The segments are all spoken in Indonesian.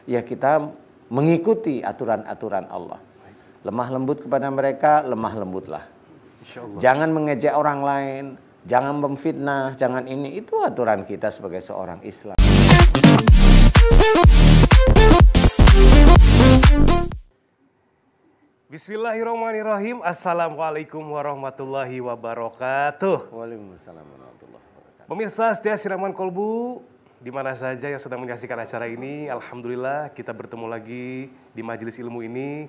ya kita mengikuti aturan-aturan Allah. Lemah lembut kepada mereka, lemah lembutlah. Jangan mengejek orang lain, jangan memfitnah, jangan ini. Itu aturan kita sebagai seorang Islam. Bismillahirrahmanirrahim. Assalamualaikum warahmatullahi wabarakatuh. Waalaikumsalam warahmatullahi wabarakatuh. Pemirsa setia Siraman Kolbu, di mana saja yang sedang menyaksikan acara ini, alhamdulillah kita bertemu lagi di majelis ilmu ini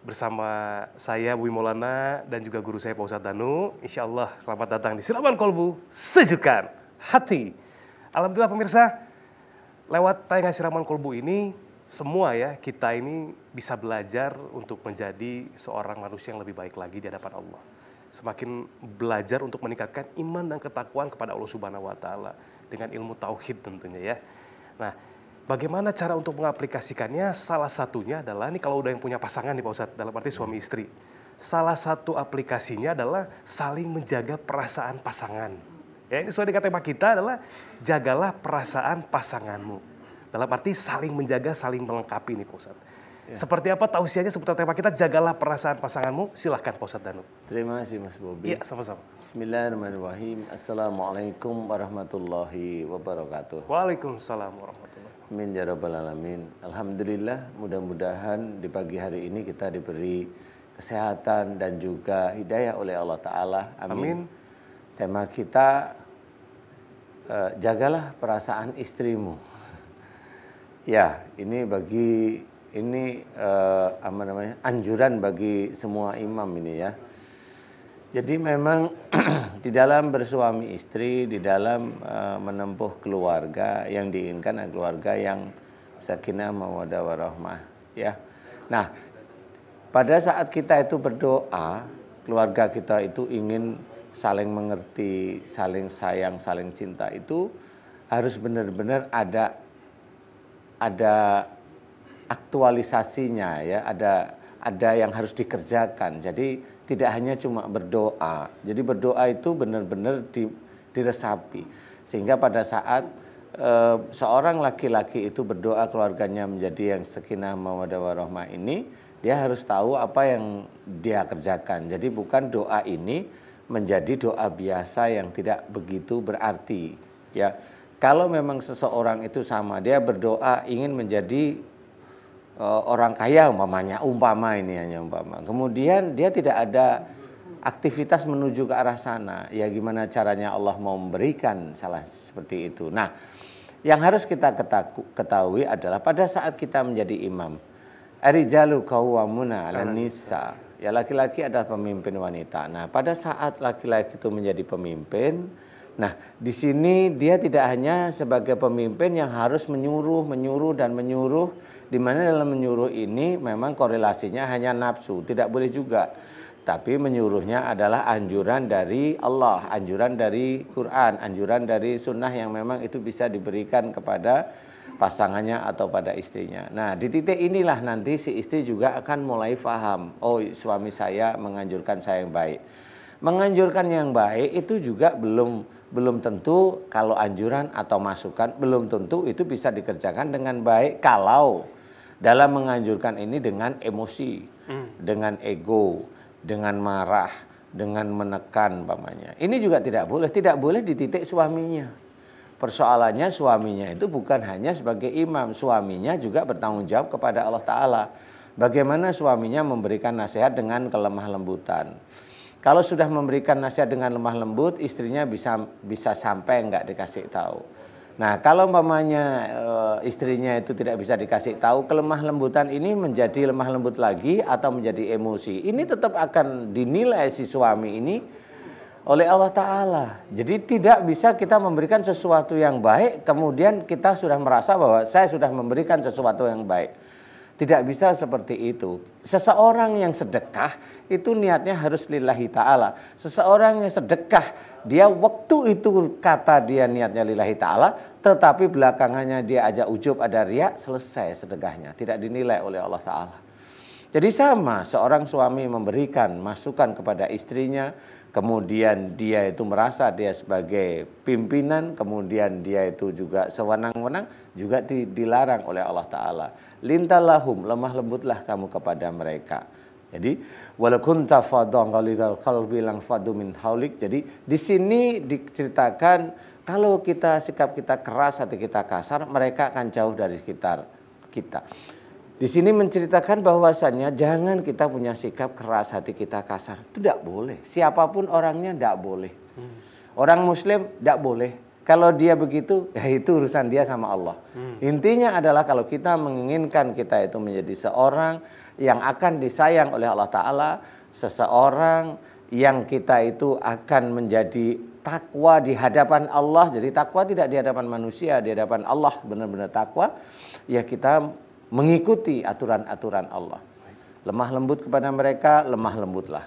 bersama saya Bui Maulana dan juga guru saya Pak Ustadz Danu. Insya Allah selamat datang di Siraman Kolbu, sejukkan hati. Alhamdulillah pemirsa, lewat tayangan Siraman Kolbu ini semua ya kita ini bisa belajar untuk menjadi seorang manusia yang lebih baik lagi di hadapan Allah. Semakin belajar untuk meningkatkan iman dan ketakwaan kepada Allah Subhanahu wa taala dengan ilmu tauhid tentunya ya. Nah, bagaimana cara untuk mengaplikasikannya? Salah satunya adalah ini kalau udah yang punya pasangan nih Pak Ustadz, dalam arti suami istri. Salah satu aplikasinya adalah saling menjaga perasaan pasangan. Ya, ini sesuai dengan tema kita adalah jagalah perasaan pasanganmu. Dalam arti saling menjaga, saling melengkapi nih Pak Ustadz. Ya. Seperti apa tausiahnya seputar tema kita, jagalah perasaan pasanganmu? Silahkan Pak Ustadz Danu. Terima kasih Mas Bobi. Iya, sama-sama. Bismillahirrahmanirrahim. Assalamualaikum warahmatullahi wabarakatuh. Waalaikumsalam warahmatullahi wabarakatuh. Amin ya rabbal alamin. Alhamdulillah, mudah-mudahan di pagi hari ini kita diberi kesehatan dan juga hidayah oleh Allah Ta'ala. Amin. Tema kita, jagalah perasaan istrimu. Ya, ini anjuran bagi semua imam ini ya. Jadi memang di dalam bersuami istri, di dalam menempuh keluarga yang diinginkan adalah keluarga yang sakinah mawaddah warahmah ya. Nah, pada saat kita itu berdoa, keluarga kita itu ingin saling mengerti, saling sayang, saling cinta, itu harus benar-benar ada aktualisasinya ya, ada yang harus dikerjakan. Jadi tidak hanya cuma berdoa. Jadi berdoa itu benar-benar diresapi. Sehingga pada saat seorang laki-laki itu berdoa keluarganya menjadi yang sakinah mawaddah warahmah ini, dia harus tahu apa yang dia kerjakan. Jadi bukan doa ini menjadi doa biasa yang tidak begitu berarti ya. Kalau memang seseorang itu sama, dia berdoa ingin menjadi orang kaya umpama ini hanya umpama. Kemudian dia tidak ada aktivitas menuju ke arah sana. Ya gimana caranya Allah mau memberikan salah seperti itu. Nah, yang harus kita ketahui adalah pada saat kita menjadi imam, ar-rijalu qawwamuna 'alan nisa. Ya laki-laki adalah pemimpin wanita. Nah, pada saat laki-laki itu menjadi pemimpin, nah, di sini dia tidak hanya sebagai pemimpin yang harus menyuruh, di mana dalam menyuruh ini memang korelasinya hanya nafsu, tidak boleh juga. Tapi menyuruhnya adalah anjuran dari Allah, anjuran dari Quran, anjuran dari sunnah yang memang itu bisa diberikan kepada pasangannya atau pada istrinya. Nah, di titik inilah nanti si istri juga akan mulai paham, oh suami saya menganjurkan saya yang baik. Menganjurkan yang baik itu juga belum tentu, kalau anjuran atau masukan belum tentu itu bisa dikerjakan dengan baik kalau dalam menganjurkan ini dengan emosi, dengan ego, dengan marah, dengan menekan umpamanya. Ini juga tidak boleh di titik suaminya. Persoalannya suaminya itu bukan hanya sebagai imam, suaminya juga bertanggung jawab kepada Allah Ta'ala. Bagaimana suaminya memberikan nasihat dengan kelemah lembutan. Kalau sudah memberikan nasihat dengan lemah lembut, istrinya bisa sampai enggak dikasih tahu. Nah, kalau umpamanya istrinya itu tidak bisa dikasih tahu, kelemah lembutan ini menjadi lemah lembut lagi atau menjadi emosi. Ini tetap akan dinilai si suami ini oleh Allah Ta'ala. Jadi tidak bisa kita memberikan sesuatu yang baik, kemudian kita sudah merasa bahwa saya sudah memberikan sesuatu yang baik. Tidak bisa seperti itu. Seseorang yang sedekah itu niatnya harus lillahi ta'ala. Seseorang yang sedekah, dia waktu itu kata dia niatnya lillahi ta'ala, tetapi belakangannya dia ajak ujub, ada riya, selesai sedekahnya. Tidak dinilai oleh Allah Ta'ala. Jadi sama, seorang suami memberikan masukan kepada istrinya, kemudian dia itu merasa dia sebagai pimpinan, kemudian dia itu juga sewenang-wenang, juga dilarang oleh Allah Ta'ala. Lintalahum, lemah lembutlah kamu kepada mereka. Jadi walaupun tafadhon ghalidhal qalbi lang fadu min haulik. Jadi di sini diceritakan kalau sikap kita keras, hati kita kasar, mereka akan jauh dari sekitar kita. Di sini menceritakan bahwasannya jangan kita punya sikap keras, hati kita kasar. Itu tidak boleh. Siapapun orangnya tidak boleh. Orang Muslim tidak boleh. Kalau dia begitu, ya itu urusan dia sama Allah. Intinya adalah kalau kita menginginkan kita itu menjadi seorang yang akan disayang oleh Allah Ta'ala, seseorang yang kita itu akan menjadi takwa di hadapan Allah. Jadi takwa tidak di hadapan manusia, di hadapan Allah benar-benar takwa. Ya kita mengikuti aturan-aturan Allah. Lemah lembut kepada mereka, lemah lembutlah.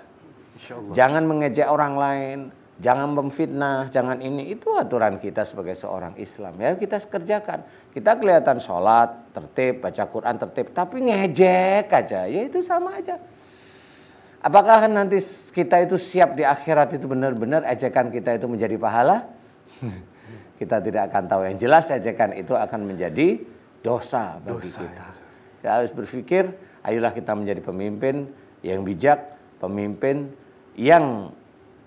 Jangan mengejek orang lain, jangan memfitnah, jangan ini. Itu aturan kita sebagai seorang Islam. Ya kita kerjakan. Kita kelihatan sholat, tertib, baca Quran tertib, tapi ngejek aja. Ya itu sama aja. Apakah nanti kita itu siap di akhirat itu benar-benar ejekan kita itu menjadi pahala? Kita tidak akan tahu. Yang jelas ejekan itu akan menjadi dosa bagi kita. Kita harus berpikir, ayolah kita menjadi pemimpin yang bijak, pemimpin yang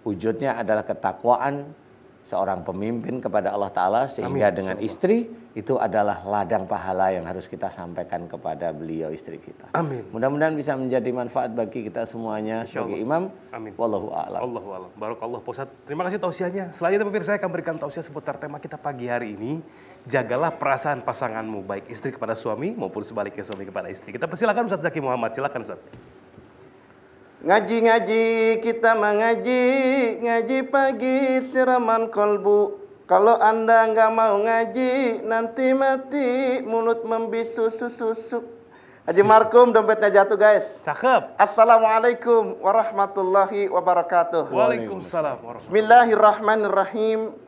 wujudnya adalah ketakwaan seorang pemimpin kepada Allah Ta'ala, sehingga dengan istri itu adalah ladang pahala yang harus kita sampaikan kepada beliau, istri kita. Amin. Mudah-mudahan bisa menjadi manfaat bagi kita semuanya sebagai imam. Amin. Wallahu a'lam. Allahu a'lam. Barakallah Pak Ustadz. Terima kasih tausiahnya. Selanjutnya pemirsa, saya akan berikan tausiah seputar tema kita pagi hari ini. Jagalah perasaan pasanganmu, baik istri kepada suami maupun sebaliknya suami kepada istri. Kita persilakan Ustadz Zaki Muhammad. Silakan Ustadz. Ngaji-ngaji kita mengaji, ngaji pagi siraman kolbu. Kalau Anda nggak mau ngaji, nanti mati mulut membisu susu. Haji Markum dompetnya jatuh guys. Cakep. Assalamualaikum warahmatullahi wabarakatuh. Waalaikumsalam warahmatullahi. Bismillahirrahmanirrahim.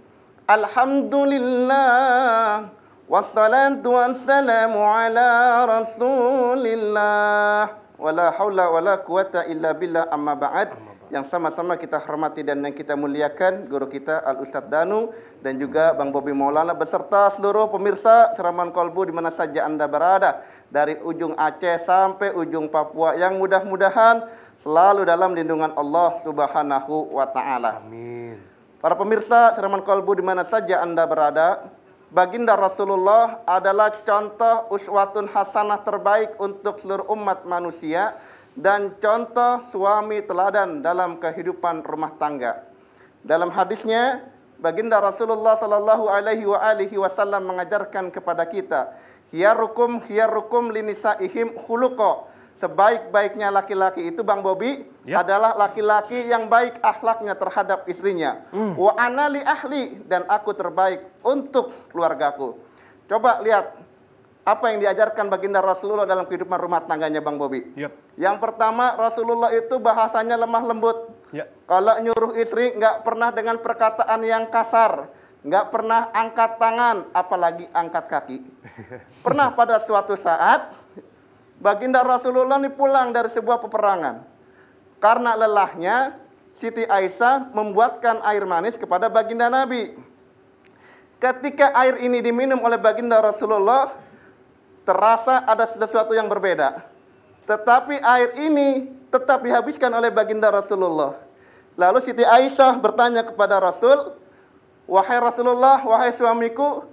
Alhamdulillah. Wassalatu wassalamu ala rasulillah. Wala haula wala quwata illa billah amma ba'd. Yang sama-sama kita hormati dan yang kita muliakan guru kita Al Ustadz Danu dan juga Bang Bobi Maulana beserta seluruh pemirsa Siraman Kolbu di mana saja Anda berada, dari ujung Aceh sampai ujung Papua, yang mudah-mudahan selalu dalam lindungan Allah Subhanahu wa taala. Amin. Para pemirsa Siraman Kolbu di mana saja Anda berada, Baginda Rasulullah adalah contoh uswatun hasanah terbaik untuk seluruh umat manusia dan contoh suami teladan dalam kehidupan rumah tangga. Dalam hadisnya, Baginda Rasulullah sallallahu alaihi wasallam mengajarkan kepada kita, khiyarukum linisaihim khuluqa. Sebaik-baiknya laki-laki itu Bang Bobi adalah laki-laki yang baik akhlaknya terhadap istrinya. Wa ana li ahli, dan aku terbaik untuk keluargaku. Coba lihat apa yang diajarkan Baginda Rasulullah dalam kehidupan rumah tangganya Bang Bobi. Yang pertama, Rasulullah itu bahasanya lemah lembut. Kalau nyuruh istri nggak pernah dengan perkataan yang kasar, nggak pernah angkat tangan, apalagi angkat kaki. Pernah pada suatu saat Baginda Rasulullah ini pulang dari sebuah peperangan. Karena lelahnya, Siti Aisyah membuatkan air manis kepada Baginda Nabi. Ketika air ini diminum oleh Baginda Rasulullah, terasa ada sesuatu yang berbeda. Tetapi air ini tetap dihabiskan oleh Baginda Rasulullah. Lalu Siti Aisyah bertanya kepada Rasul, "Wahai Rasulullah, wahai suamiku,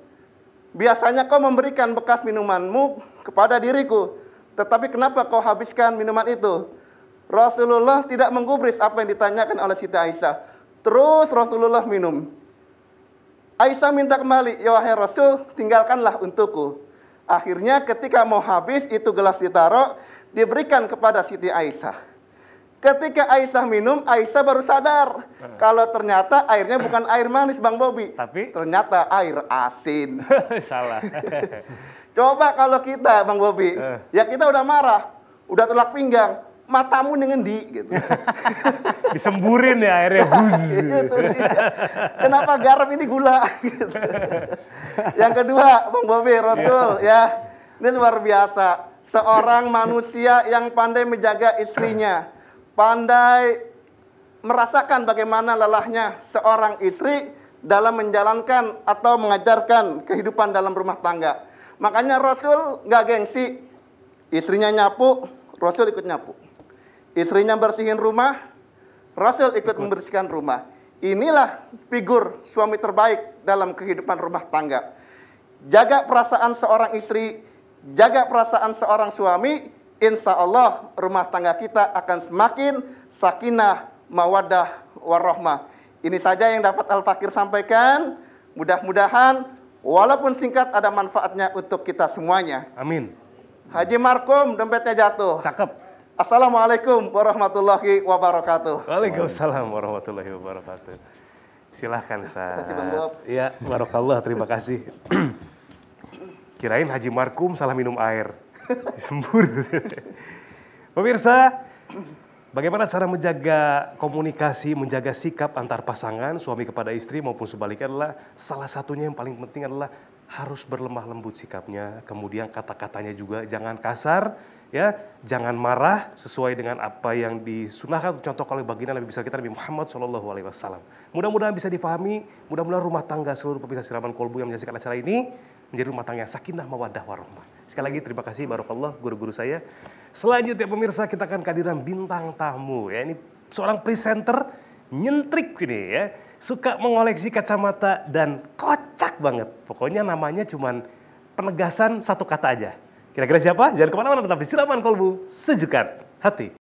biasanya kau memberikan bekas minumanmu kepada diriku. Tetapi kenapa kau habiskan minuman itu?" Rasulullah tidak menggubris apa yang ditanyakan oleh Siti Aisyah. Terus Rasulullah minum. Aisyah minta kembali, "Ya wahai Rasul, tinggalkanlah untukku." Akhirnya ketika mau habis, itu gelas ditaruh, diberikan kepada Siti Aisyah. Ketika Aisyah minum, Aisyah baru sadar kalau ternyata airnya bukan air manis Bang Bobi, tapi ternyata air asin. Salah. Coba kalau kita, Bang Bobi, ya kita udah marah, udah telak pinggang, matamu nengendi gitu. Disemburin ya airnya. Itu dia. Kenapa garam ini gula? Gitu. Yang kedua, Bang Bobi, Rasul ya, ini luar biasa. Seorang manusia yang pandai menjaga istrinya, pandai merasakan bagaimana lelahnya seorang istri dalam menjalankan atau mengajarkan kehidupan dalam rumah tangga. Makanya Rasul nggak gengsi, istrinya nyapu, Rasul ikut nyapu. Istrinya bersihin rumah, Rasul ikut membersihkan rumah. Inilah figur suami terbaik dalam kehidupan rumah tangga. Jaga perasaan seorang istri, jaga perasaan seorang suami, insya Allah rumah tangga kita akan semakin sakinah, mawaddah, warahmah. Ini saja yang dapat Al-Fakir sampaikan. Mudah-mudahan walaupun singkat ada manfaatnya untuk kita semuanya. Amin. Haji Markum dompetnya jatuh. Cakep. Assalamualaikum warahmatullahi wabarakatuh. Waalaikumsalam warahmatullahi wabarakatuh. Silahkan, Ustaz. Terima kasih, Bang Bob. Iya, barakallah, terima kasih. Kirain Haji Markum salah minum air. Disembur. Pemirsa, bagaimana cara menjaga komunikasi, menjaga sikap antar pasangan, suami kepada istri maupun sebaliknya adalah salah satunya yang paling penting adalah harus berlemah lembut sikapnya, kemudian kata-katanya juga jangan kasar, ya, jangan marah sesuai dengan apa yang disunahkan contoh oleh baginda Nabi besar kita Nabi Muhammad SAW. Mudah-mudahan bisa difahami, mudah-mudahan rumah tangga seluruh pemirsa Siraman Kolbu yang menyaksikan acara ini menjadi rumah tangga yang sakinah mawaddah warahmah. Sekali lagi terima kasih barakallah guru-guru saya. Selanjutnya pemirsa kita akan kehadiran bintang tamu ya, ini seorang presenter nyentrik ini ya, suka mengoleksi kacamata dan kocak banget. Pokoknya namanya cuman penegasan satu kata aja. Kira-kira siapa? Jangan kemana-mana, tetap di Siraman Kolbu, sejukan hati.